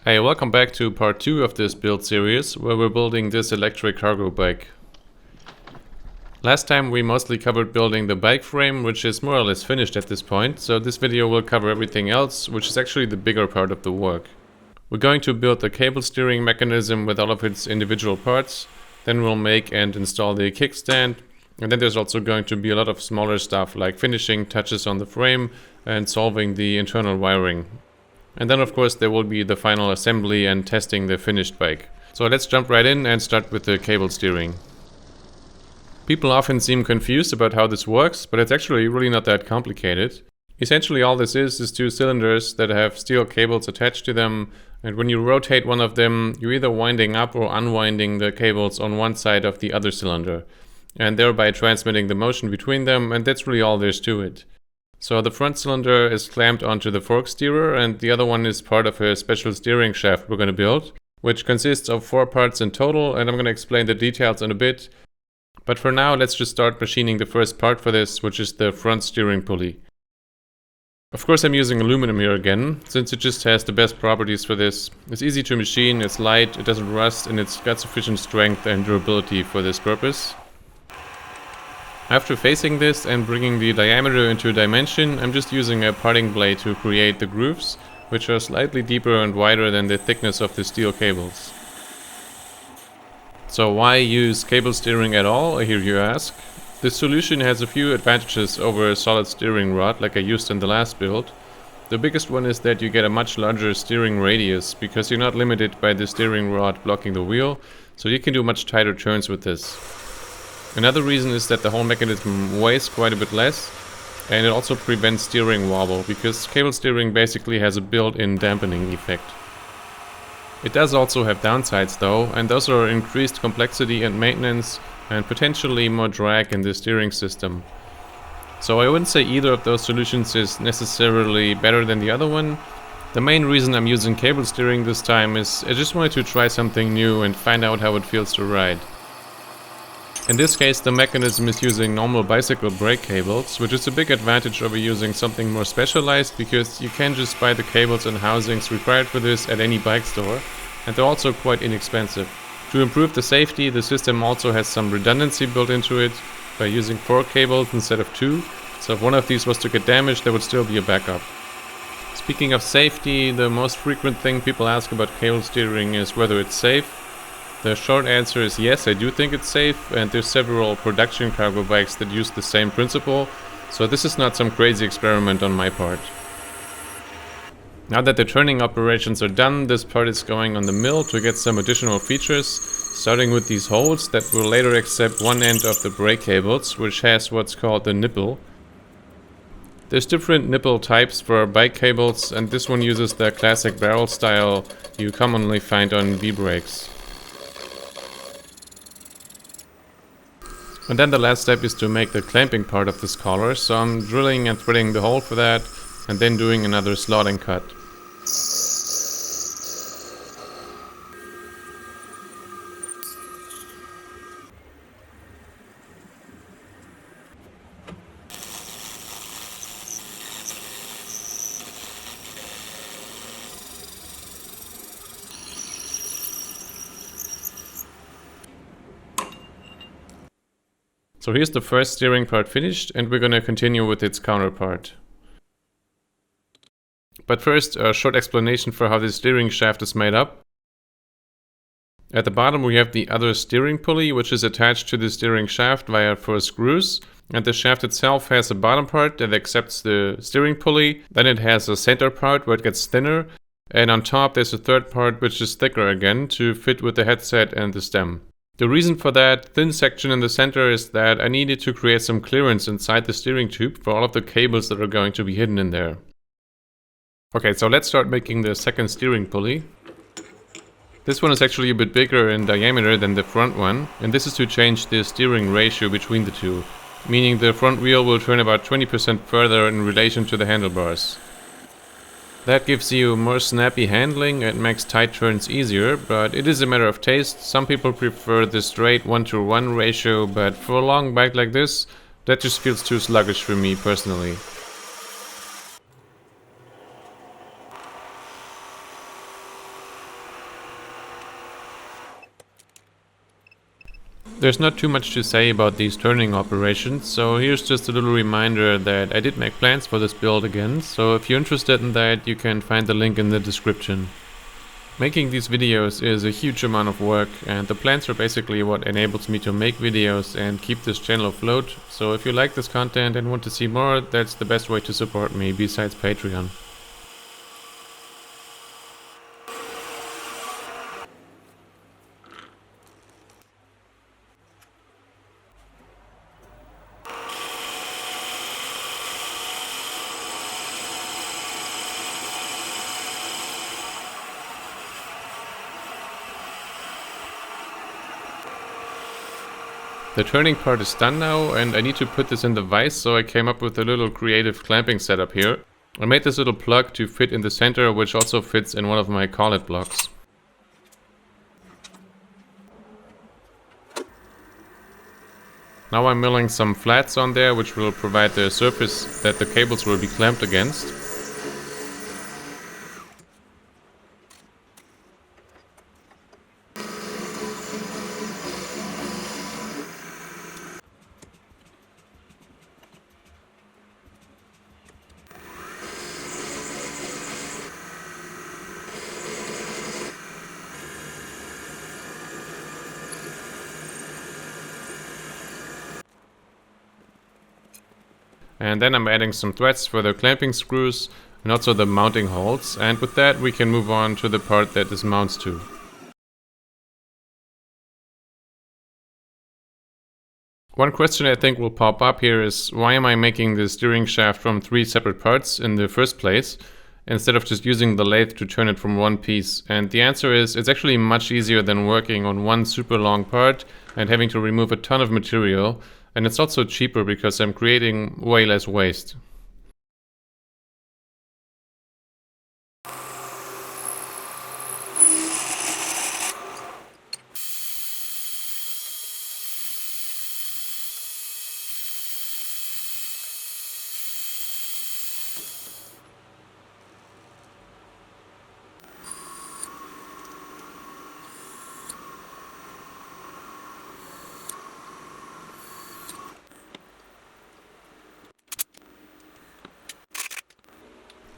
Hey, welcome back to part 2 of this build series, where we're building this electric cargo bike. Last time we mostly covered building the bike frame, which is more or less finished at this point, so this video will cover everything else, which is actually the bigger part of the work. We're going to build the cable steering mechanism with all of its individual parts, then we'll make and install the kickstand, and then there's also going to be a lot of smaller stuff like finishing touches on the frame and solving the internal wiring. And then of course there will be the final assembly and testing the finished bike. So let's jump right in and start with the cable steering. People often seem confused about how this works, but it's actually really not that complicated. Essentially all this is two cylinders that have steel cables attached to them, and when you rotate one of them, you're either winding up or unwinding the cables on one side of the other cylinder, and thereby transmitting the motion between them, and that's really all there's to it. So the front cylinder is clamped onto the fork steerer, and the other one is part of a special steering shaft we're going to build, which consists of 4 parts in total, and I'm going to explain the details in a bit. But for now, let's just start machining the first part for this, which is the front steering pulley. Of course I'm using aluminum here again, since it just has the best properties for this. It's easy to machine, it's light, it doesn't rust, and it's got sufficient strength and durability for this purpose. After facing this and bringing the diameter into dimension, I'm just using a parting blade to create the grooves, which are slightly deeper and wider than the thickness of the steel cables. So why use cable steering at all, I hear you ask? This solution has a few advantages over a solid steering rod like I used in the last build. The biggest one is that you get a much larger steering radius, because you're not limited by the steering rod blocking the wheel, so you can do much tighter turns with this. Another reason is that the whole mechanism weighs quite a bit less, and it also prevents steering wobble, because cable steering basically has a built-in dampening effect. It does also have downsides though, and those are increased complexity and maintenance, and potentially more drag in the steering system. So I wouldn't say either of those solutions is necessarily better than the other one. The main reason I'm using cable steering this time is I just wanted to try something new and find out how it feels to ride. In this case, the mechanism is using normal bicycle brake cables, which is a big advantage over using something more specialized, because you can just buy the cables and housings required for this at any bike store, and they're also quite inexpensive. To improve the safety, the system also has some redundancy built into it by using 4 cables instead of 2, so if one of these was to get damaged, there would still be a backup. Speaking of safety, the most frequent thing people ask about cable steering is whether it's safe. The short answer is yes, I do think it's safe, and there's several production cargo bikes that use the same principle, so this is not some crazy experiment on my part. Now that the turning operations are done, this part is going on the mill to get some additional features, starting with these holes that will later accept one end of the brake cables, which has what's called the nipple. There's different nipple types for bike cables, and this one uses the classic barrel style you commonly find on V-brakes. And then the last step is to make the clamping part of this collar, so I'm drilling and threading the hole for that, and then doing another slotting cut. So here's the first steering part finished, and we're gonna continue with its counterpart. But first, a short explanation for how the steering shaft is made up. At the bottom we have the other steering pulley, which is attached to the steering shaft via 4 screws, and the shaft itself has a bottom part that accepts the steering pulley, then it has a center part where it gets thinner, and on top there's a third part which is thicker again to fit with the headset and the stem. The reason for that thin section in the center is that I needed to create some clearance inside the steering tube for all of the cables that are going to be hidden in there. Okay, so let's start making the second steering pulley. This one is actually a bit bigger in diameter than the front one, and this is to change the steering ratio between the two, meaning the front wheel will turn about 20% further in relation to the handlebars. That gives you more snappy handling and makes tight turns easier, but it is a matter of taste. Some people prefer the straight 1:1 ratio, but for a long bike like this, that just feels too sluggish for me personally. There's not too much to say about these turning operations, so here's just a little reminder that I did make plans for this build again, so if you're interested in that, you can find the link in the description. Making these videos is a huge amount of work, and the plans are basically what enables me to make videos and keep this channel afloat, so if you like this content and want to see more, that's the best way to support me besides Patreon. The turning part is done now, and I need to put this in the vise, so I came up with a little creative clamping setup here. I made this little plug to fit in the center, which also fits in one of my collet blocks. Now I'm milling some flats on there, which will provide the surface that the cables will be clamped against. And then I'm adding some threads for the clamping screws and also the mounting holes, and with that we can move on to the part that this mounts to. One question I think will pop up here is, why am I making the steering shaft from 3 separate parts in the first place, instead of just using the lathe to turn it from one piece? And the answer is, it's actually much easier than working on one super long part and having to remove a ton of material. And it's also cheaper because I'm creating way less waste.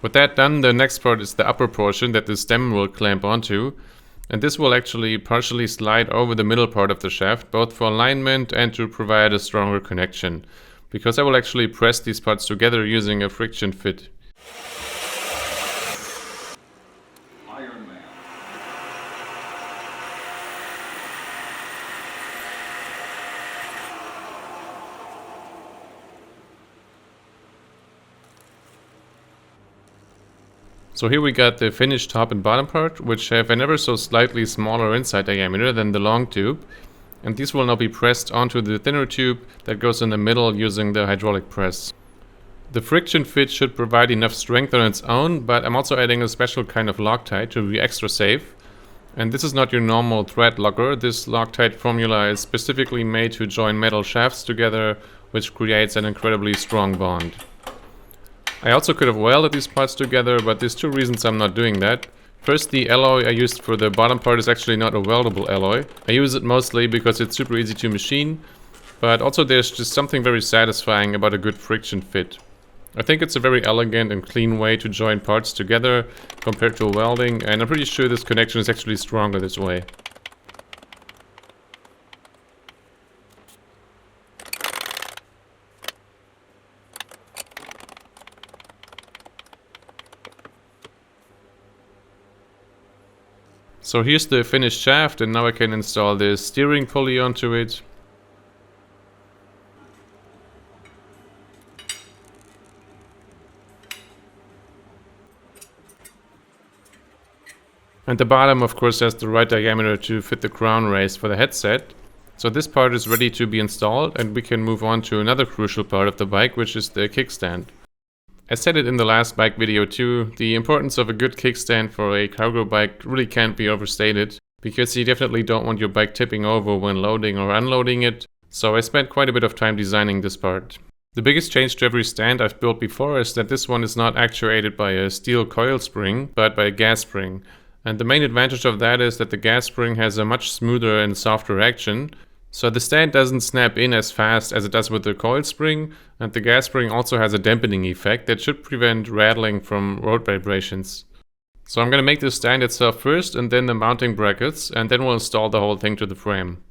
With that done, the next part is the upper portion that the stem will clamp onto, and this will actually partially slide over the middle part of the shaft, both for alignment and to provide a stronger connection, because I will actually press these parts together using a friction fit. So here we got the finished top and bottom part, which have an ever so slightly smaller inside diameter than the long tube, and these will now be pressed onto the thinner tube that goes in the middle using the hydraulic press. The friction fit should provide enough strength on its own, but I'm also adding a special kind of Loctite to be extra safe. And this is not your normal thread locker. This Loctite formula is specifically made to join metal shafts together, which creates an incredibly strong bond. I also could have welded these parts together, but there's 2 reasons I'm not doing that. First, the alloy I used for the bottom part is actually not a weldable alloy. I use it mostly because it's super easy to machine, but also there's just something very satisfying about a good friction fit. I think it's a very elegant and clean way to join parts together compared to welding, and I'm pretty sure this connection is actually stronger this way. So here's the finished shaft, and now I can install the steering pulley onto it. And the bottom of course has the right diameter to fit the crown race for the headset. So this part is ready to be installed, and we can move on to another crucial part of the bike, which is the kickstand. I said it in the last bike video too, the importance of a good kickstand for a cargo bike really can't be overstated, because you definitely don't want your bike tipping over when loading or unloading it, so I spent quite a bit of time designing this part. The biggest change to every stand I've built before is that this one is not actuated by a steel coil spring, but by a gas spring. And the main advantage of that is that the gas spring has a much smoother and softer action, So the stand doesn't snap in as fast as it does with the coil spring, and the gas spring also has a dampening effect that should prevent rattling from road vibrations. So I'm going to make the stand itself first and then the mounting brackets, and then we'll install the whole thing to the frame.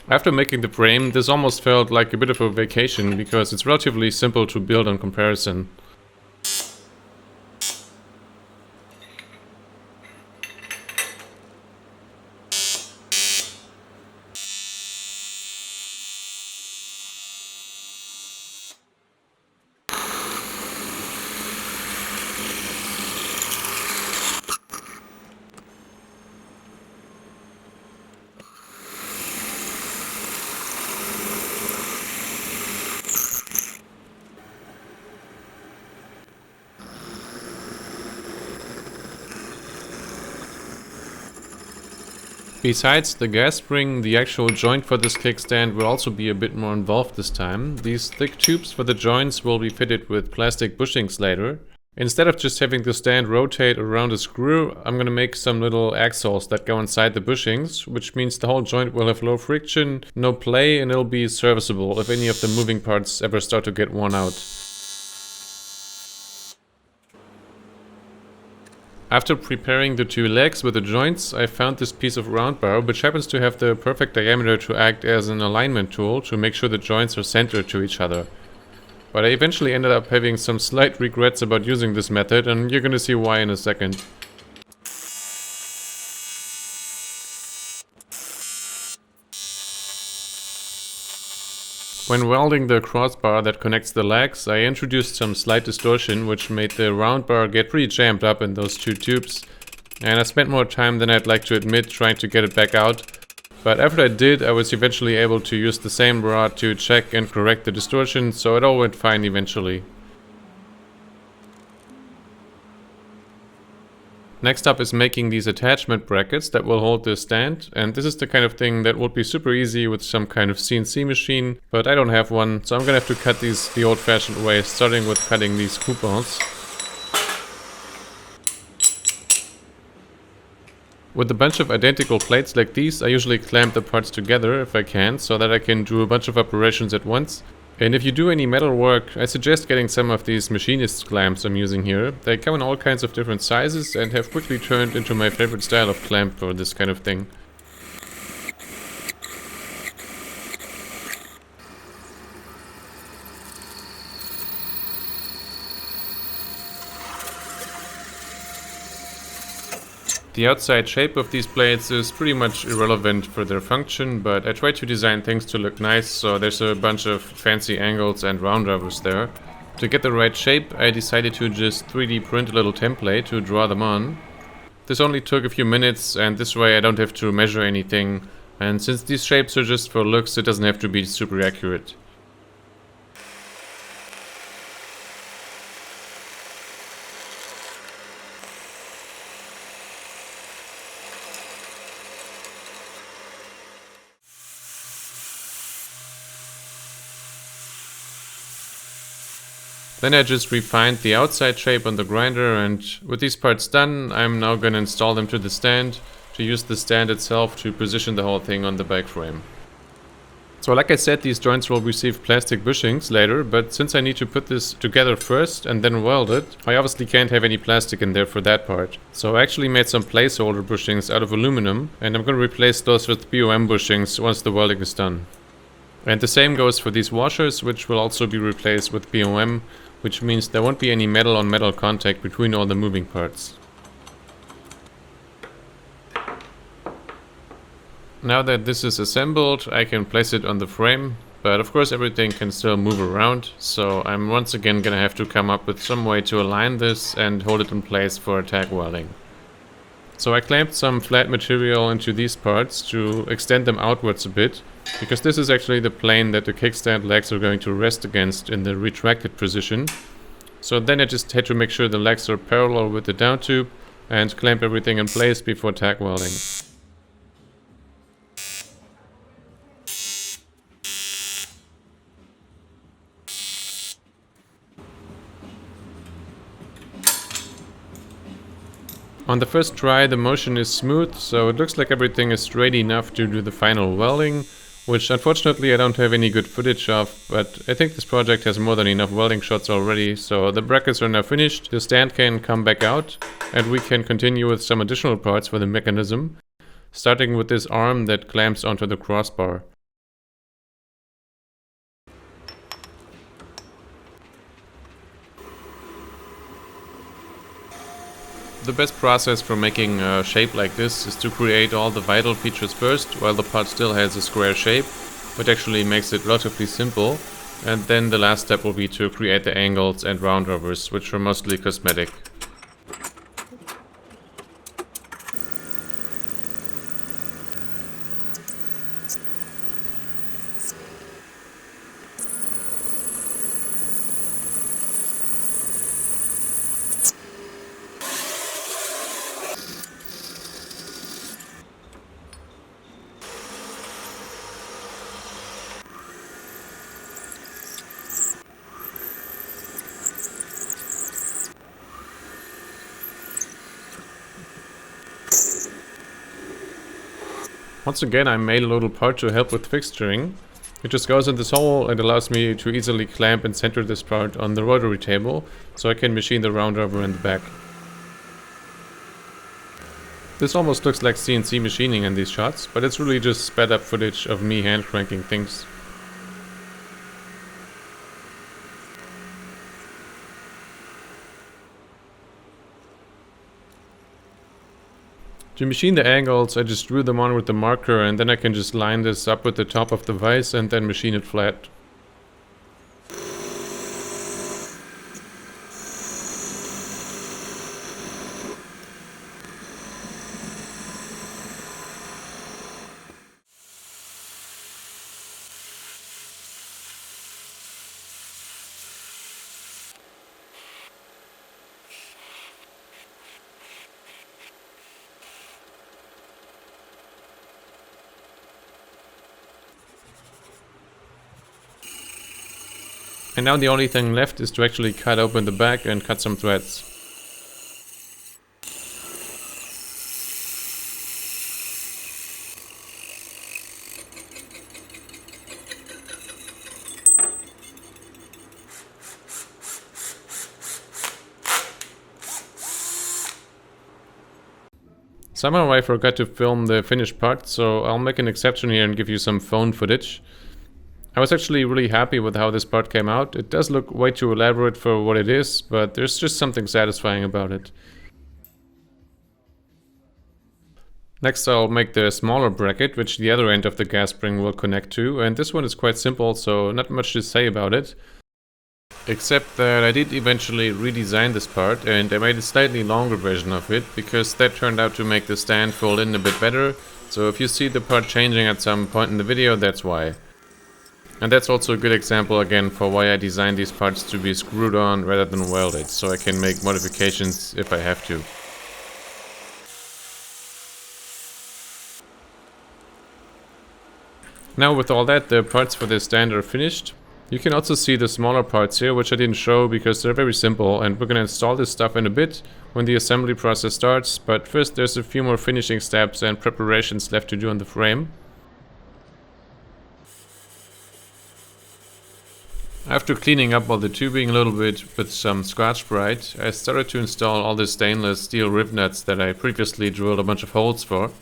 After making the frame, this almost felt like a bit of a vacation because it's relatively simple to build in comparison. Besides the gas spring, the actual joint for this kickstand will also be a bit more involved this time. These thick tubes for the joints will be fitted with plastic bushings later. Instead of just having the stand rotate around a screw, I'm gonna make some little axles that go inside the bushings, which means the whole joint will have low friction, no play, and it'll be serviceable if any of the moving parts ever start to get worn out. After preparing the two legs with the joints, I found this piece of round bar, which happens to have the perfect diameter to act as an alignment tool to make sure the joints are centered to each other. But I eventually ended up having some slight regrets about using this method, and you're gonna see why in a second. When welding the crossbar that connects the legs, I introduced some slight distortion, which made the round bar get pretty jammed up in those two tubes. And I spent more time than I'd like to admit trying to get it back out. But after I did, I was eventually able to use the same rod to check and correct the distortion, so it all went fine eventually. Next up is making these attachment brackets that will hold the stand, and this is the kind of thing that would be super easy with some kind of CNC machine, but I don't have one, so I'm gonna have to cut these the old-fashioned way, starting with cutting these coupons. With a bunch of identical plates like these, I usually clamp the parts together if I can, so that I can do a bunch of operations at once. And if you do any metal work, I suggest getting some of these machinist clamps I'm using here. They come in all kinds of different sizes and have quickly turned into my favorite style of clamp for this kind of thing. The outside shape of these plates is pretty much irrelevant for their function, but I try to design things to look nice, so there's a bunch of fancy angles and round rubbers there. To get the right shape, I decided to just 3D print a little template to draw them on. This only took a few minutes, and this way I don't have to measure anything, and since these shapes are just for looks, it doesn't have to be super accurate. Then I just refined the outside shape on the grinder, and with these parts done, I'm now gonna install them to the stand to use the stand itself to position the whole thing on the bike frame. So like I said, these joints will receive plastic bushings later, but since I need to put this together first and then weld it, I obviously can't have any plastic in there for that part. So I actually made some placeholder bushings out of aluminum, and I'm gonna replace those with BOM bushings once the welding is done. And the same goes for these washers, which will also be replaced with BOM, which means there won't be any metal on metal contact between all the moving parts. Now that this is assembled, I can place it on the frame, but of course everything can still move around, so I'm once again gonna have to come up with some way to align this and hold it in place for tack welding. So I clamped some flat material into these parts to extend them outwards a bit, because this is actually the plane that the kickstand legs are going to rest against in the retracted position. So then I just had to make sure the legs are parallel with the down tube and clamp everything in place before tack welding. On the first try, the motion is smooth, so it looks like everything is straight enough to do the final welding, which unfortunately I don't have any good footage of, but I think this project has more than enough welding shots already, so the brackets are now finished, the stand can come back out, and we can continue with some additional parts for the mechanism, starting with this arm that clamps onto the crossbar. The best process for making a shape like this is to create all the vital features first, while the part still has a square shape, which actually makes it relatively simple, and then the last step will be to create the angles and roundovers, which are mostly cosmetic. Once again, I made a little part to help with fixturing. It just goes in this hole and allows me to easily clamp and center this part on the rotary table, so I can machine the roundover in the back. This almost looks like CNC machining in these shots, but it's really just sped up footage of me hand cranking things. To machine the angles, I just drew them on with the marker, and then I can just line this up with the top of the vise and then machine it flat. And now the only thing left is to actually cut open the back and cut some threads. Somehow I forgot to film the finished part, so I'll make an exception here and give you some phone footage. I was actually really happy with how this part came out. It does look way too elaborate for what it is, but there's just something satisfying about it. Next I'll make the smaller bracket, which the other end of the gas spring will connect to, and this one is quite simple, so not much to say about it. Except that I did eventually redesign this part, and I made a slightly longer version of it, because that turned out to make the stand fold in a bit better, so if you see the part changing at some point in the video, that's why. And that's also a good example again for why I designed these parts to be screwed on rather than welded, so I can make modifications if I have to. Now with all that, the parts for this stand are finished. You can also see the smaller parts here, which I didn't show because they're very simple, and we're gonna install this stuff in a bit when the assembly process starts, but first there's a few more finishing steps and preparations left to do on the frame. After cleaning up all the tubing a little bit with some Scotch-Brite, I started to install all the stainless steel rib nuts that I previously drilled a bunch of holes for.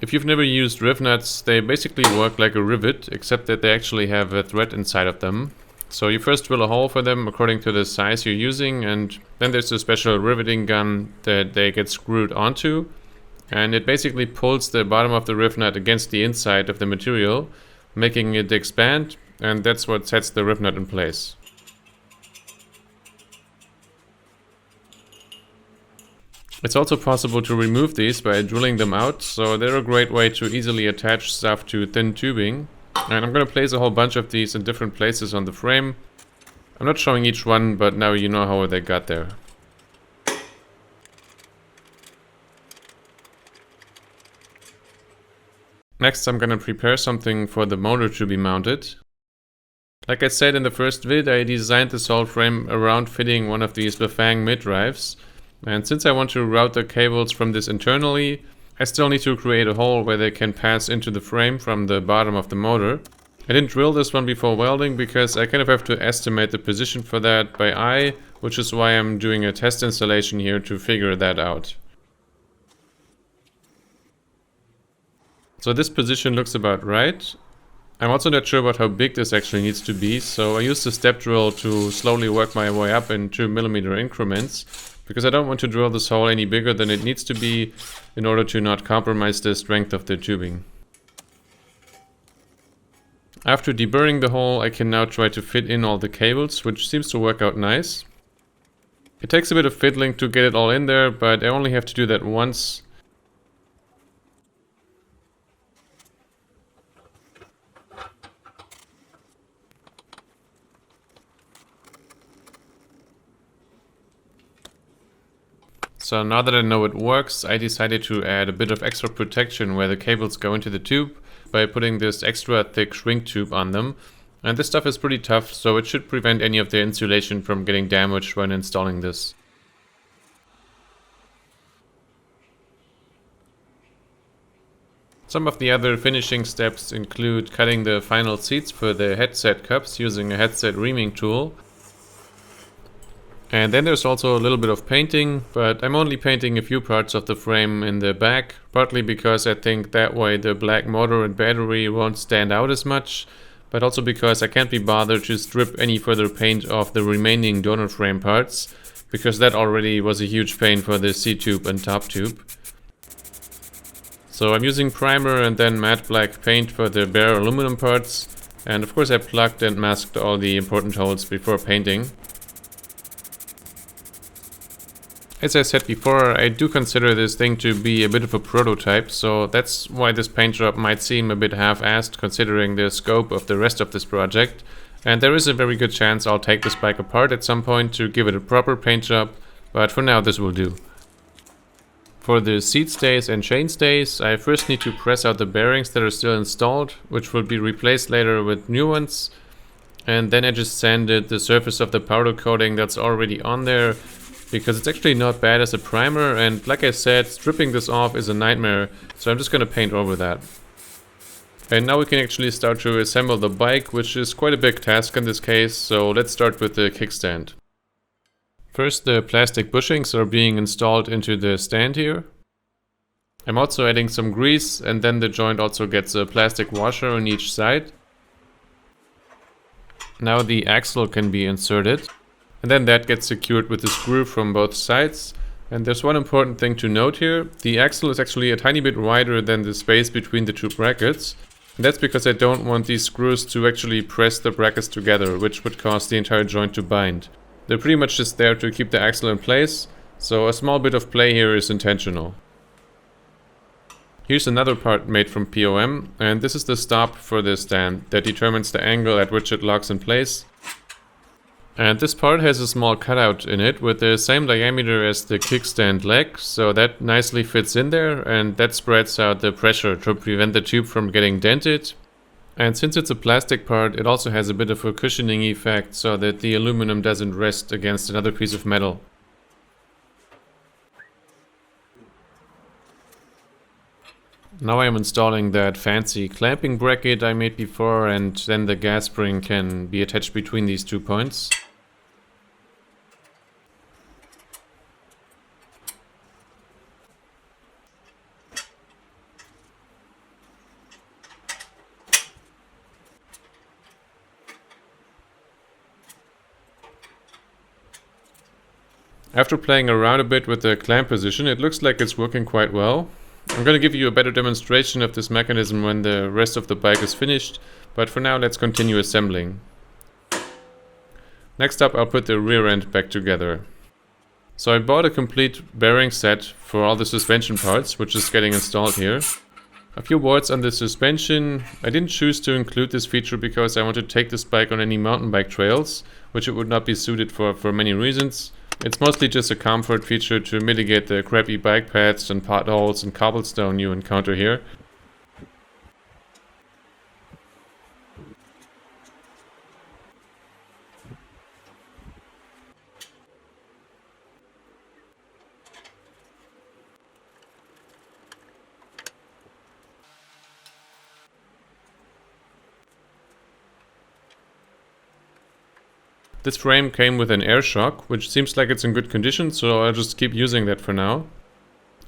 If you've never used riv nuts, they basically work like a rivet, except that they actually have a thread inside of them. So you first drill a hole for them according to the size you're using, and then there's a special riveting gun that they get screwed onto, and it basically pulls the bottom of the riv nut against the inside of the material, making it expand, and that's what sets the riv nut in place. It's also possible to remove these by drilling them out, so they're a great way to easily attach stuff to thin tubing. And I'm going to place a whole bunch of these in different places on the frame. I'm not showing each one, but now you know how they got there. Next I'm going to prepare something for the motor to be mounted. Like I said in the first vid, I designed this whole frame around fitting one of these Bafang mid-drives. And since I want to route the cables from this internally, I still need to create a hole where they can pass into the frame from the bottom of the motor. I didn't drill this one before welding because I kind of have to estimate the position for that by eye, which is why I'm doing a test installation here to figure that out. So this position looks about right. I'm also not sure about how big this actually needs to be, so I used the step drill to slowly work my way up in 2mm increments, because I don't want to drill this hole any bigger than it needs to be in order to not compromise the strength of the tubing. After deburring the hole, I can now try to fit in all the cables, which seems to work out nice. It takes a bit of fiddling to get it all in there, but I only have to do that once. So now that I know it works, I decided to add a bit of extra protection where the cables go into the tube by putting this extra thick shrink tube on them. And this stuff is pretty tough, so it should prevent any of the insulation from getting damaged when installing this. Some of the other finishing steps include cutting the final seats for the headset cups using a headset reaming tool. And then there's also a little bit of painting, but I'm only painting a few parts of the frame in the back, partly because I think that way the black motor and battery won't stand out as much, but also because I can't be bothered to strip any further paint off the remaining donor frame parts, because that already was a huge pain for the C-tube and top tube. So I'm using primer and then matte black paint for the bare aluminum parts, and of course I plugged and masked all the important holes before painting. As I said before, I do consider this thing to be a bit of a prototype, so that's why this paint job might seem a bit half-assed considering the scope of the rest of this project. And there is a very good chance I'll take this bike apart at some point to give it a proper paint job, but for now this will do. For the seat stays and chain stays, I first need to press out the bearings that are still installed, which will be replaced later with new ones. And then I just sanded the surface of the powder coating that's already on there, because it's actually not bad as a primer, and like I said, stripping this off is a nightmare, so I'm just gonna paint over that. And now we can actually start to assemble the bike, which is quite a big task in this case, so let's start with the kickstand. First, the plastic bushings are being installed into the stand here. I'm also adding some grease, and then the joint also gets a plastic washer on each side. Now the axle can be inserted. And then that gets secured with a screw from both sides. And there's one important thing to note here. The axle is actually a tiny bit wider than the space between the two brackets. And that's because I don't want these screws to actually press the brackets together, which would cause the entire joint to bind. They're pretty much just there to keep the axle in place, so a small bit of play here is intentional. Here's another part made from POM, and this is the stop for the stand that determines the angle at which it locks in place. And this part has a small cutout in it with the same diameter as the kickstand leg, so that nicely fits in there, and that spreads out the pressure to prevent the tube from getting dented. And since it's a plastic part, it also has a bit of a cushioning effect so that the aluminum doesn't rest against another piece of metal. Now I'm installing that fancy clamping bracket I made before, and then the gas spring can be attached between these 2 points. After playing around a bit with the clamp position, it looks like it's working quite well. I'm going to give you a better demonstration of this mechanism when the rest of the bike is finished, but for now let's continue assembling. Next up, I'll put the rear end back together. So I bought a complete bearing set for all the suspension parts, which is getting installed here. A few words on the suspension. I didn't choose to include this feature because I want to take this bike on any mountain bike trails, which it would not be suited for many reasons. It's mostly just a comfort feature to mitigate the crappy bike paths and potholes and cobblestone you encounter here. This frame came with an air shock, which seems like it's in good condition, so I'll just keep using that for now.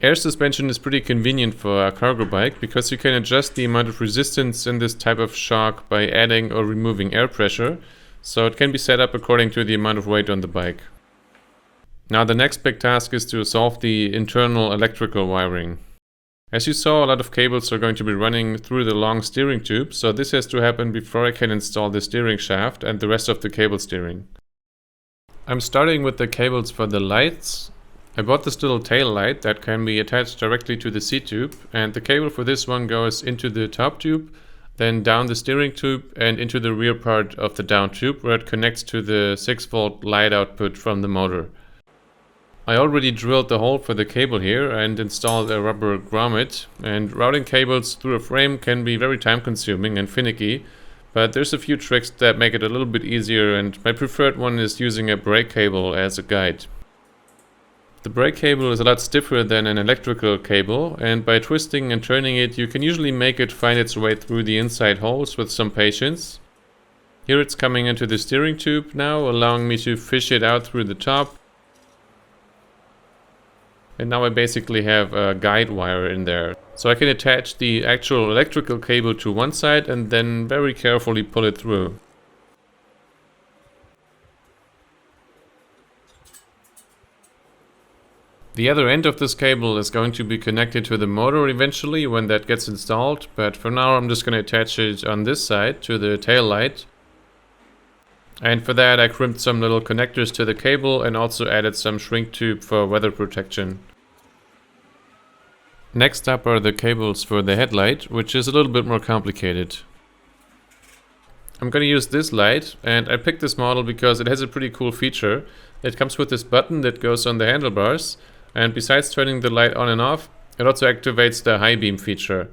Air suspension is pretty convenient for a cargo bike because you can adjust the amount of resistance in this type of shock by adding or removing air pressure, so it can be set up according to the amount of weight on the bike. Now the next big task is to solve the internal electrical wiring. As you saw, a lot of cables are going to be running through the long steering tube, so this has to happen before I can install the steering shaft and the rest of the cable steering. I'm starting with the cables for the lights. I bought this little tail light that can be attached directly to the seat tube, and the cable for this one goes into the top tube, then down the steering tube and into the rear part of the down tube where it connects to the 6-volt light output from the motor. I already drilled the hole for the cable here and installed a rubber grommet, and routing cables through a frame can be very time consuming and finicky, but there's a few tricks that make it a little bit easier, and my preferred one is using a brake cable as a guide. The brake cable is a lot stiffer than an electrical cable, and by twisting and turning it you can usually make it find its way through the inside holes with some patience. Here it's coming into the steering tube now, allowing me to fish it out through the top. And now I basically have a guide wire in there. So I can attach the actual electrical cable to one side and then very carefully pull it through. The other end of this cable is going to be connected to the motor eventually when that gets installed, but for now I'm just going to attach it on this side to the tail light. And for that I crimped some little connectors to the cable and also added some shrink tube for weather protection. Next up are the cables for the headlight, which is a little bit more complicated. I'm going to use this light, and I picked this model because it has a pretty cool feature. It comes with this button that goes on the handlebars, and besides turning the light on and off, it also activates the high beam feature.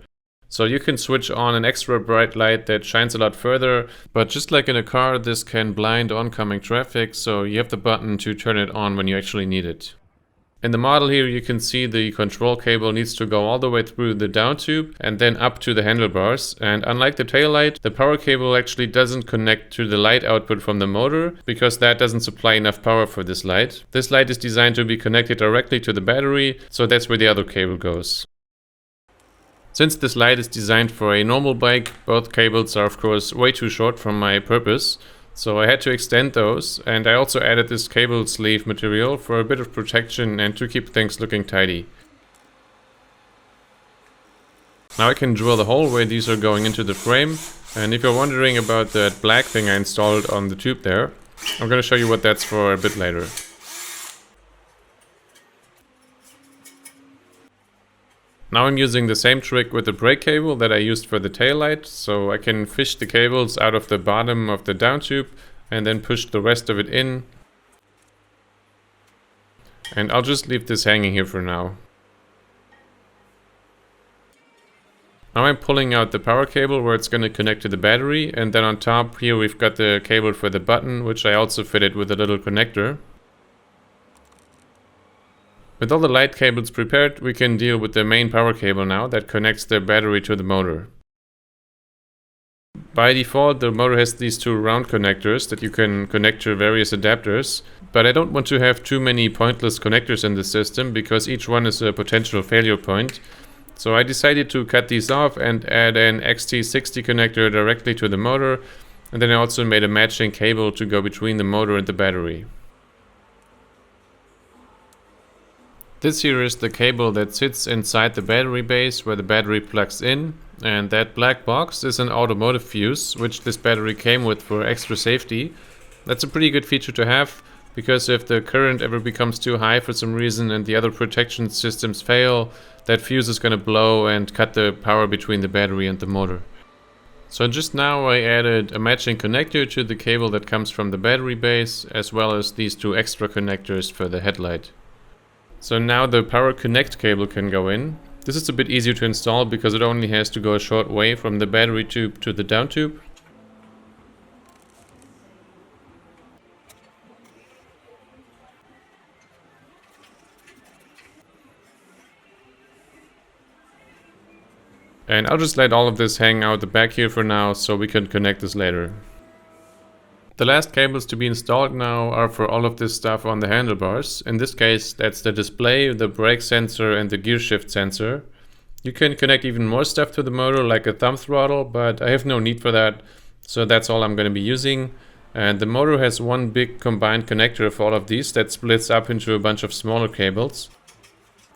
So you can switch on an extra bright light that shines a lot further, but just like in a car, this can blind oncoming traffic, so you have the button to turn it on when you actually need it. In the model here you can see the control cable needs to go all the way through the down tube and then up to the handlebars, and unlike the tail light, the power cable actually doesn't connect to the light output from the motor because that doesn't supply enough power for this light. This light is designed to be connected directly to the battery, so that's where the other cable goes. Since this light is designed for a normal bike, both cables are of course way too short for my purpose, so I had to extend those, and I also added this cable sleeve material for a bit of protection and to keep things looking tidy. Now I can drill the hole where these are going into the frame, and if you're wondering about that black thing I installed on the tube there, I'm going to show you what that's for a bit later. Now I'm using the same trick with the brake cable that I used for the tail light, so I can fish the cables out of the bottom of the down tube and then push the rest of it in. And I'll just leave this hanging here for now. Now I'm pulling out the power cable where it's going to connect to the battery, and then on top here we've got the cable for the button, which I also fitted with a little connector. With all the light cables prepared, we can deal with the main power cable now that connects the battery to the motor. By default, the motor has these two round connectors that you can connect to various adapters, but I don't want to have too many pointless connectors in the system because each one is a potential failure point. So I decided to cut these off and add an XT60 connector directly to the motor, and then I also made a matching cable to go between the motor and the battery. This here is the cable that sits inside the battery base where the battery plugs in, and that black box is an automotive fuse, which this battery came with for extra safety. That's a pretty good feature to have, because if the current ever becomes too high for some reason and the other protection systems fail, that fuse is going to blow and cut the power between the battery and the motor. So just now I added a matching connector to the cable that comes from the battery base, as well as these two extra connectors for the headlight. So now the power connect cable can go in. This is a bit easier to install because it only has to go a short way from the battery tube to the down tube. And I'll just let all of this hang out the back here for now so we can connect this later. The last cables to be installed now are for all of this stuff on the handlebars. In this case, that's the display, the brake sensor, and the gear shift sensor. You can connect even more stuff to the motor, like a thumb throttle, but I have no need for that, so that's all I'm going to be using. And the motor has one big combined connector for all of these that splits up into a bunch of smaller cables.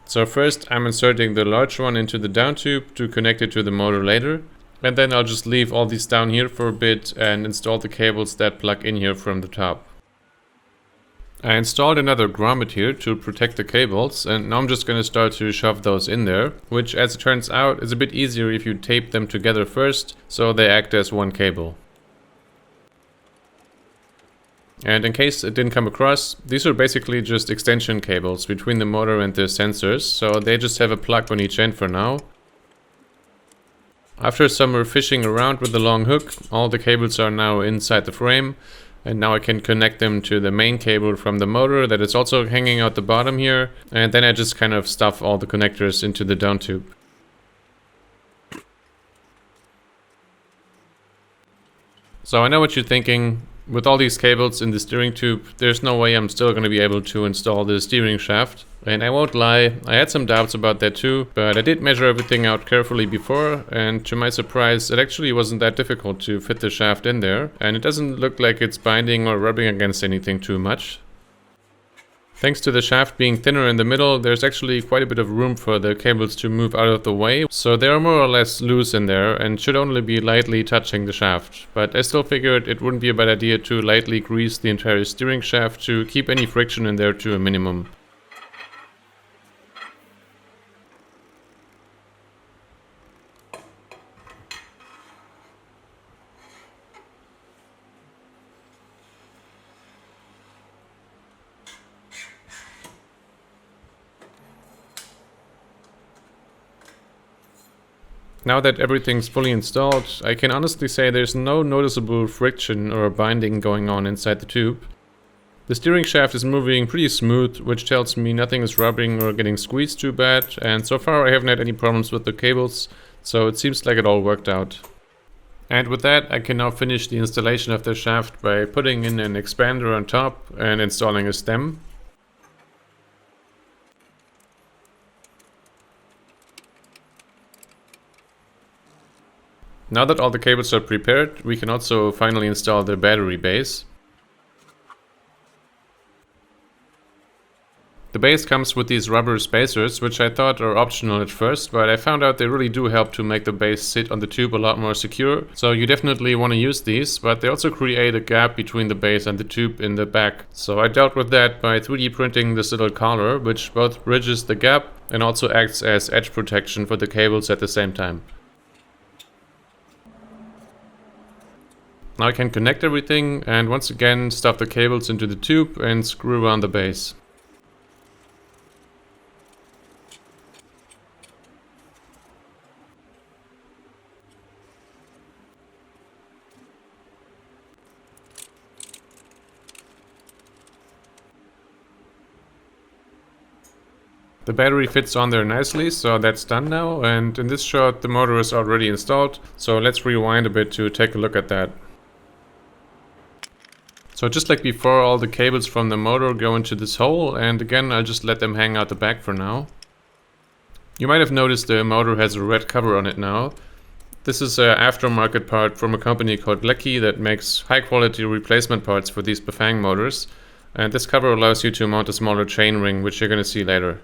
So first I'm inserting the large one into the down tube to connect it to the motor later. And then I'll just leave all these down here for a bit and install the cables that plug in here from the top. I installed another grommet here to protect the cables, and now I'm just going to start to shove those in there, which as it turns out is a bit easier if you tape them together first, so they act as one cable. And in case it didn't come across, these are basically just extension cables between the motor and the sensors, so they just have a plug on each end for now. After some more fishing around with the long hook, all the cables are now inside the frame, and now I can connect them to the main cable from the motor that is also hanging out the bottom here, and then I just kind of stuff all the connectors into the down tube. So I know what you're thinking. With all these cables in the steering tube, there's no way I'm still going to be able to install the steering shaft. And I won't lie, I had some doubts about that too, but I did measure everything out carefully before, and to my surprise, it actually wasn't that difficult to fit the shaft in there, and it doesn't look like it's binding or rubbing against anything too much. Thanks to the shaft being thinner in the middle, there's actually quite a bit of room for the cables to move out of the way, so they are more or less loose in there and should only be lightly touching the shaft. But I still figured it wouldn't be a bad idea to lightly grease the entire steering shaft to keep any friction in there to a minimum. Now that everything's fully installed, I can honestly say there's no noticeable friction or binding going on inside the tube. The steering shaft is moving pretty smooth, which tells me nothing is rubbing or getting squeezed too bad, and so far I haven't had any problems with the cables, so it seems like it all worked out. And with that, I can now finish the installation of the shaft by putting in an expander on top and installing a stem. Now that all the cables are prepared, we can also finally install the battery base. The base comes with these rubber spacers, which I thought are optional at first, but I found out they really do help to make the base sit on the tube a lot more secure. So you definitely want to use these, but they also create a gap between the base and the tube in the back. So I dealt with that by 3D printing this little collar, which both bridges the gap and also acts as edge protection for the cables at the same time. Now I can connect everything and once again stuff the cables into the tube and screw around the base. The battery fits on there nicely, so that's done now, and in this shot the motor is already installed, so let's rewind a bit to take a look at that. So just like before, all the cables from the motor go into this hole, and again I'll just let them hang out the back for now. You might have noticed the motor has a red cover on it now. This is an aftermarket part from a company called Lecky that makes high quality replacement parts for these Bafang motors, and this cover allows you to mount a smaller chainring, which you're going to see later.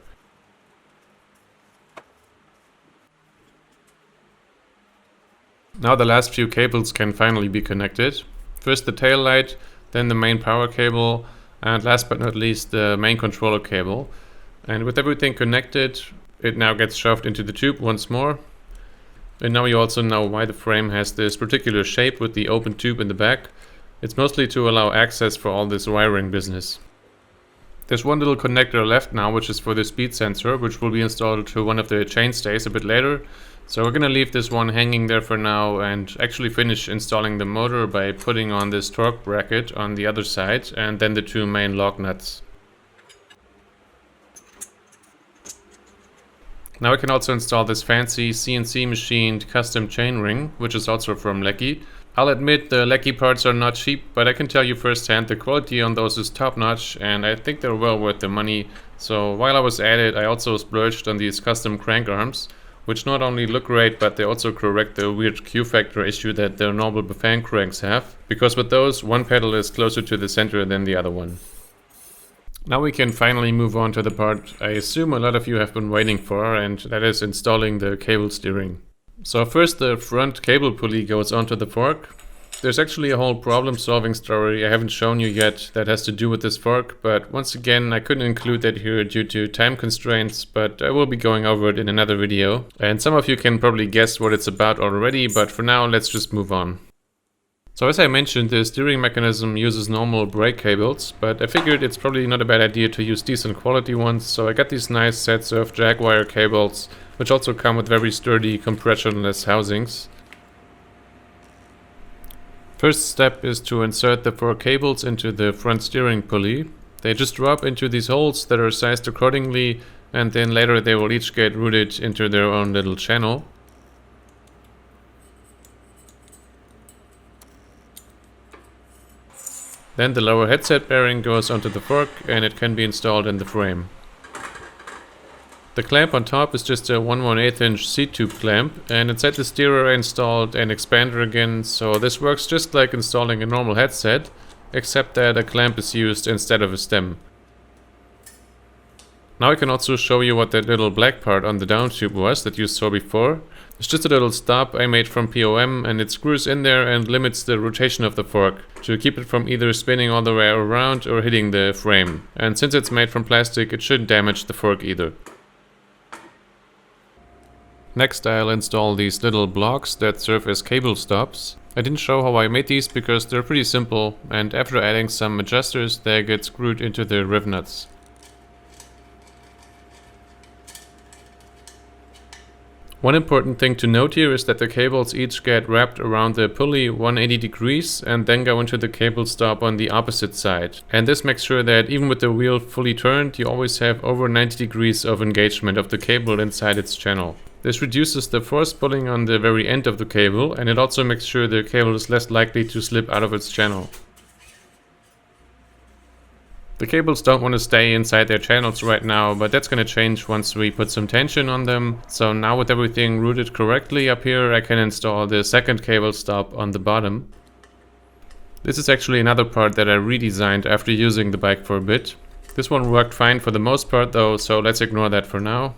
Now the last few cables can finally be connected. First the tail light, then the main power cable, and last but not least the main controller cable. And with everything connected, it now gets shoved into the tube once more. And now you also know why the frame has this particular shape with the open tube in the back. It's mostly to allow access for all this wiring business. There's one little connector left now, which is for the speed sensor, which will be installed to one of the chainstays a bit later. So we're gonna leave this one hanging there for now and actually finish installing the motor by putting on this torque bracket on the other side and then the two main lock nuts. Now I can also install this fancy CNC machined custom chainring, which is also from Lecky. I'll admit the Lecky parts are not cheap, but I can tell you firsthand the quality on those is top notch and I think they're well worth the money. So while I was at it, I also splurged on these custom crank arms, which not only look great, but they also correct the weird Q factor issue that the normal Bafang cranks have. Because with those, one pedal is closer to the center than the other one. Now we can finally move on to the part I assume a lot of you have been waiting for, and that is installing the cable steering. So first the front cable pulley goes onto the fork. There's actually a whole problem solving story I haven't shown you yet that has to do with this fork, but once again I couldn't include that here due to time constraints, but I will be going over it in another video. And some of you can probably guess what it's about already, but for now let's just move on. So as I mentioned, the steering mechanism uses normal brake cables, but I figured it's probably not a bad idea to use decent quality ones, so I got these nice sets of Jaguar cables, which also come with very sturdy compressionless housings. First step is to insert the 4 cables into the front steering pulley. They just drop into these holes that are sized accordingly, and then later they will each get routed into their own little channel. Then the lower headset bearing goes onto the fork and it can be installed in the frame. The clamp on top is just a 1/1/8 inch C-tube clamp, and inside the steerer I installed an expander again, so this works just like installing a normal headset, except that a clamp is used instead of a stem. Now I can also show you what that little black part on the down tube was that you saw before. It's just a little stop I made from POM, and it screws in there and limits the rotation of the fork to keep it from either spinning all the way around or hitting the frame. And since it's made from plastic, it shouldn't damage the fork either. Next I'll install these little blocks that serve as cable stops. I didn't show how I made these because they're pretty simple, and after adding some adjusters they get screwed into the riv nuts. One important thing to note here is that the cables each get wrapped around the pulley 180 degrees and then go into the cable stop on the opposite side. And this makes sure that even with the wheel fully turned, you always have over 90 degrees of engagement of the cable inside its channel. This reduces the force pulling on the very end of the cable, and it also makes sure the cable is less likely to slip out of its channel. The cables don't want to stay inside their channels right now, but that's going to change once we put some tension on them. So now with everything routed correctly up here, I can install the second cable stop on the bottom. This is actually another part that I redesigned after using the bike for a bit. This one worked fine for the most part though, so let's ignore that for now.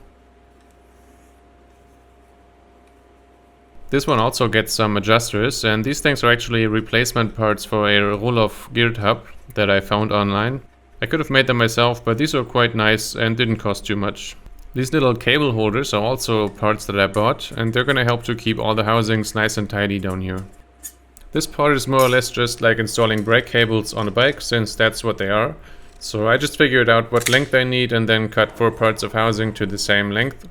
This one also gets some adjusters, and these things are actually replacement parts for a roll-off geared hub that I found online. I could have made them myself, but these are quite nice and didn't cost too much. These little cable holders are also parts that I bought, and they're gonna help to keep all the housings nice and tidy down here. This part is more or less just like installing brake cables on a bike, since that's what they are. So I just figured out what length I need and then cut 4 parts of housing to the same length.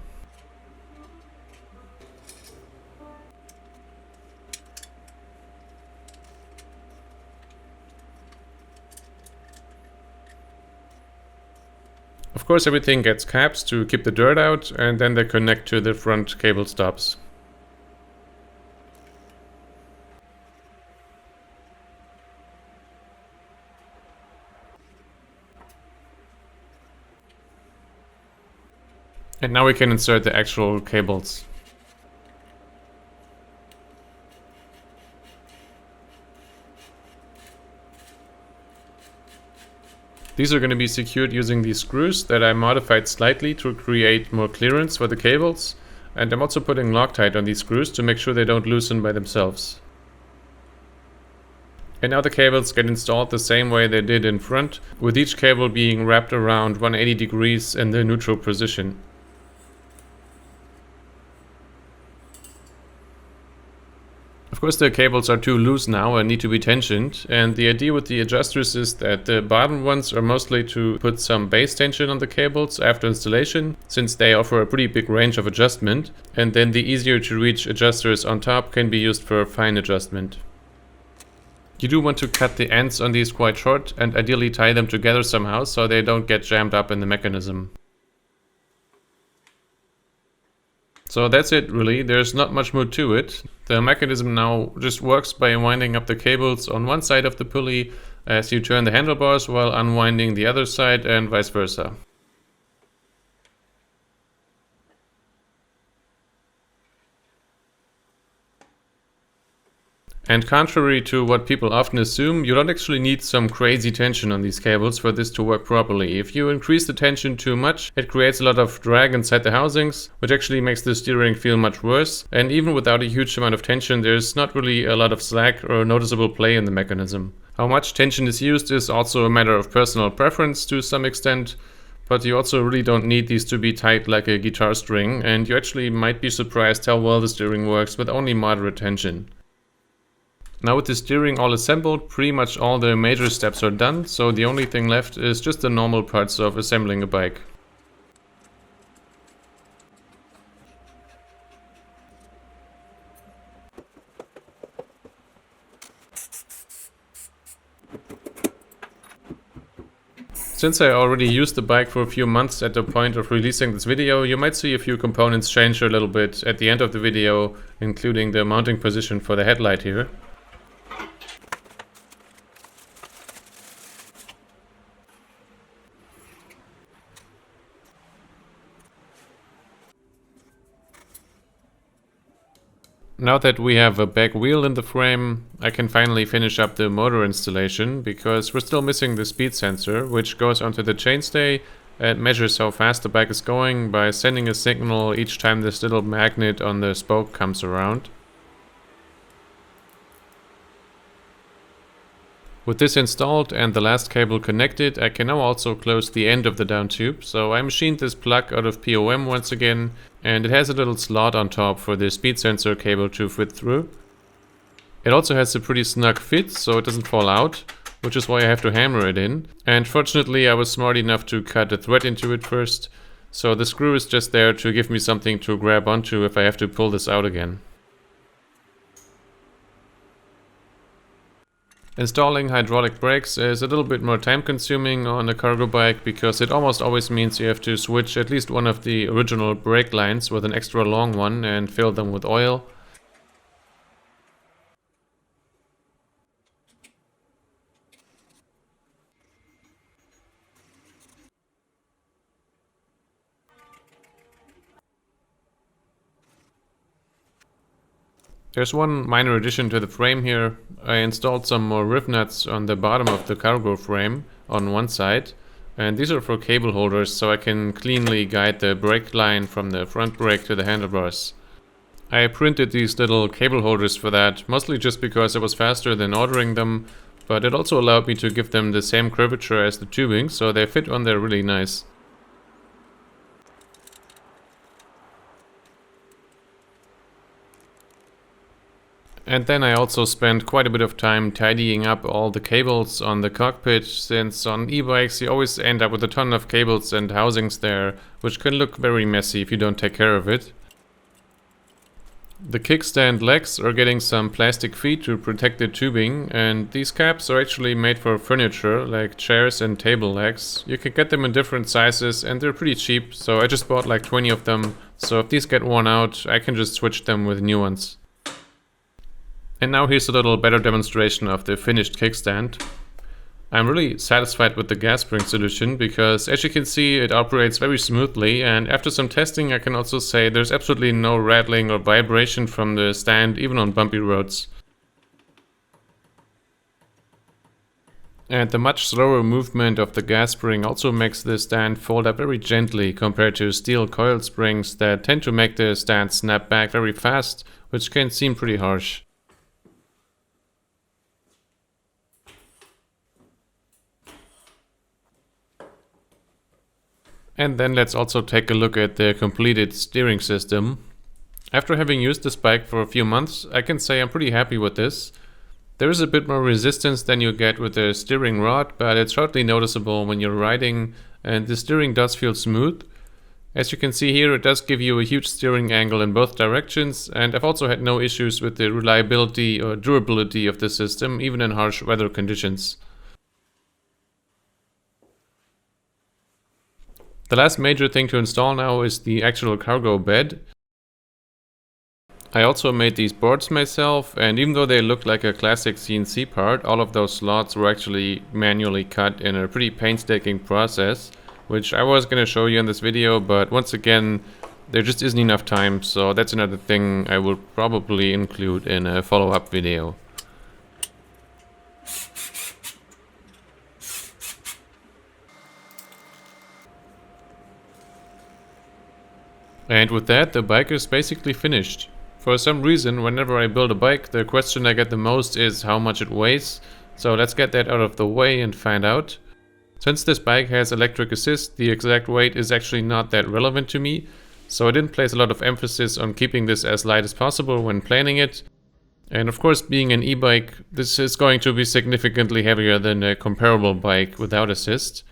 Of course everything gets caps to keep the dirt out, and then they connect to the front cable stops. And now we can insert the actual cables. These are going to be secured using these screws that I modified slightly to create more clearance for the cables, and I'm also putting Loctite on these screws to make sure they don't loosen by themselves. And now the cables get installed the same way they did in front, with each cable being wrapped around 180 degrees in the neutral position. Of course the cables are too loose now and need to be tensioned, and the idea with the adjusters is that the bottom ones are mostly to put some base tension on the cables after installation, since they offer a pretty big range of adjustment, and then the easier to reach adjusters on top can be used for fine adjustment. You do want to cut the ends on these quite short and ideally tie them together somehow so they don't get jammed up in the mechanism. So that's it really, there's not much more to it. The mechanism now just works by winding up the cables on one side of the pulley as you turn the handlebars while unwinding the other side and vice versa. And contrary to what people often assume, you don't actually need some crazy tension on these cables for this to work properly. If you increase the tension too much, it creates a lot of drag inside the housings, which actually makes the steering feel much worse. And even without a huge amount of tension, there's not really a lot of slack or noticeable play in the mechanism. How much tension is used is also a matter of personal preference to some extent, but you also really don't need these to be tight like a guitar string, and you actually might be surprised how well the steering works with only moderate tension. Now with the steering all assembled, pretty much all the major steps are done, so the only thing left is just the normal parts of assembling a bike. Since I already used the bike for a few months at the point of releasing this video, you might see a few components change a little bit at the end of the video, including the mounting position for the headlight here. Now that we have a back wheel in the frame, I can finally finish up the motor installation, because we're still missing the speed sensor, which goes onto the chainstay and measures how fast the bike is going by sending a signal each time this little magnet on the spoke comes around. With this installed and the last cable connected, I can now also close the end of the down tube. So I machined this plug out of POM once again, and it has a little slot on top for the speed sensor cable to fit through. It also has a pretty snug fit, so it doesn't fall out, which is why I have to hammer it in. And fortunately I was smart enough to cut a thread into it first, so the screw is just there to give me something to grab onto if I have to pull this out again. Installing hydraulic brakes is a little bit more time consuming on a cargo bike, because it almost always means you have to switch at least one of the original brake lines with an extra long one and fill them with oil. There's one minor addition to the frame here. I installed some more riv nuts on the bottom of the cargo frame on one side, and these are for cable holders, so I can cleanly guide the brake line from the front brake to the handlebars. I printed these little cable holders for that, mostly just because it was faster than ordering them, but it also allowed me to give them the same curvature as the tubing, so they fit on there really nice. And then I also spent quite a bit of time tidying up all the cables on the cockpit, since on e-bikes you always end up with a ton of cables and housings there, which can look very messy if you don't take care of it. The kickstand legs are getting some plastic feet to protect the tubing, and these caps are actually made for furniture like chairs and table legs. You can get them in different sizes and they're pretty cheap, so I just bought like 20 of them, so if these get worn out I can just switch them with new ones. And now here's a little better demonstration of the finished kickstand. I'm really satisfied with the gas spring solution, because as you can see it operates very smoothly, and after some testing I can also say there's absolutely no rattling or vibration from the stand, even on bumpy roads. And the much slower movement of the gas spring also makes the stand fold up very gently compared to steel coil springs that tend to make the stand snap back very fast, which can seem pretty harsh. And then let's also take a look at the completed steering system. After having used this bike for a few months, I can say I'm pretty happy with this. There is a bit more resistance than you get with the steering rod, but it's hardly noticeable when you're riding, and the steering does feel smooth. As you can see here, it does give you a huge steering angle in both directions, and I've also had no issues with the reliability or durability of the system, even in harsh weather conditions. The last major thing to install now is the actual cargo bed. I also made these boards myself, and even though they look like a classic CNC part, all of those slots were actually manually cut in a pretty painstaking process, which I was going to show you in this video, but once again, there just isn't enough time, so that's another thing I will probably include in a follow-up video. And with that, the bike is basically finished. For some reason, whenever I build a bike, the question I get the most is how much it weighs. So let's get that out of the way and find out. Since this bike has electric assist, the exact weight is actually not that relevant to me. So I didn't place a lot of emphasis on keeping this as light as possible when planning it. And of course, being an e-bike, this is going to be significantly heavier than a comparable bike without assist.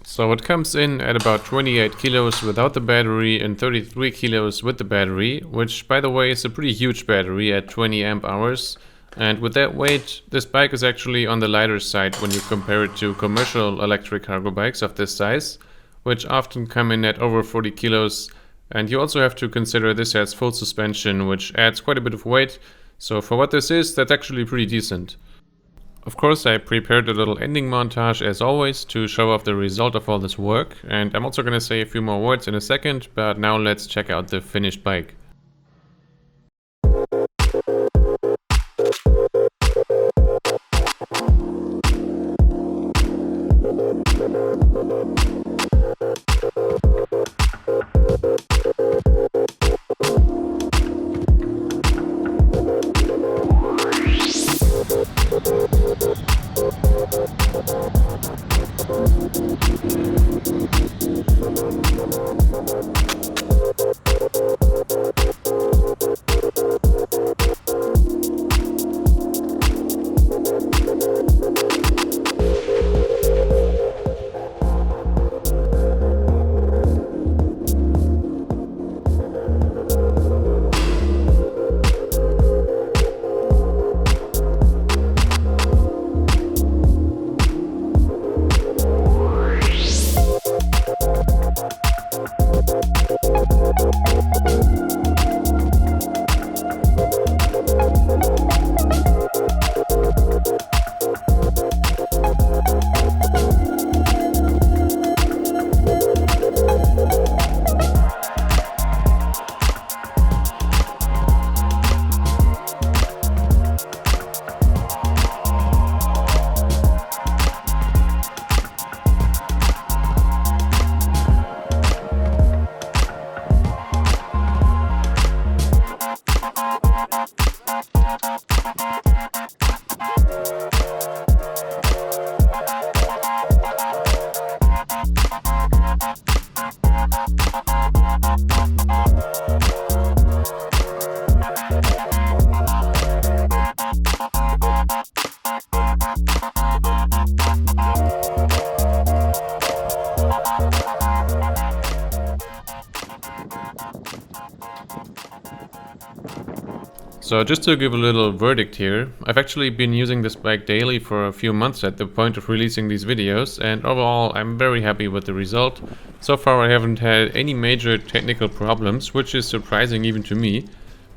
So it comes in at about 28 kilos without the battery and 33 kilos with the battery, which by the way is a pretty huge battery at 20 amp hours. And with that weight, this bike is actually on the lighter side when you compare it to commercial electric cargo bikes of this size, which often come in at over 40 kilos. And you also have to consider this has full suspension, which adds quite a bit of weight. So for what this is, that's actually pretty decent. Of course, I prepared a little ending montage as always to show off the result of all this work, and I'm also going to say a few more words in a second, but now let's check out the finished bike. So just to give a little verdict here, I've actually been using this bike daily for a few months at the point of releasing these videos, and overall I'm very happy with the result. So far I haven't had any major technical problems, which is surprising even to me.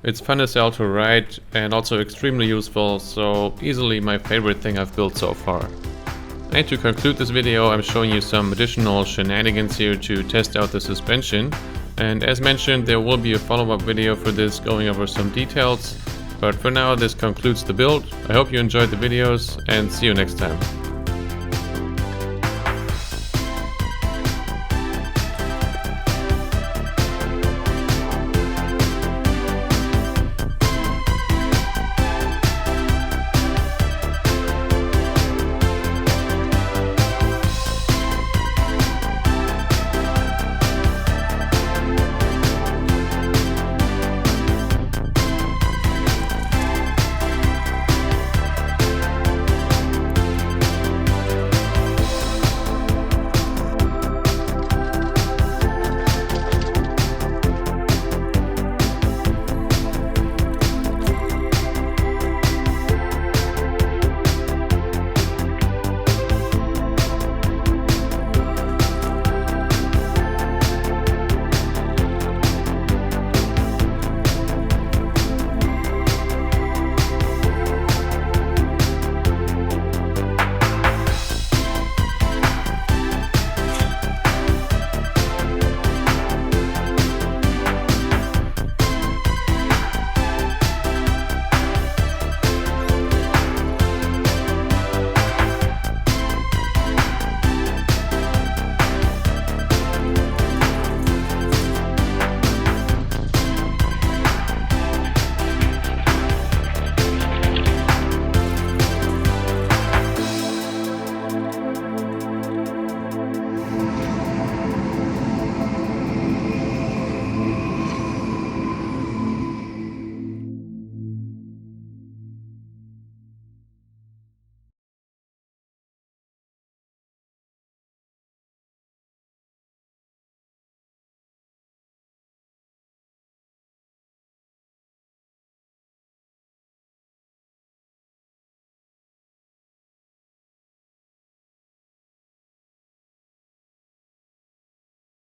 It's fun as hell to ride and also extremely useful, so easily my favorite thing I've built so far. And to conclude this video, I'm showing you some additional shenanigans here to test out the suspension. And as mentioned, there will be a follow-up video for this going over some details. But for now, this concludes the build. I hope you enjoyed the videos and see you next time.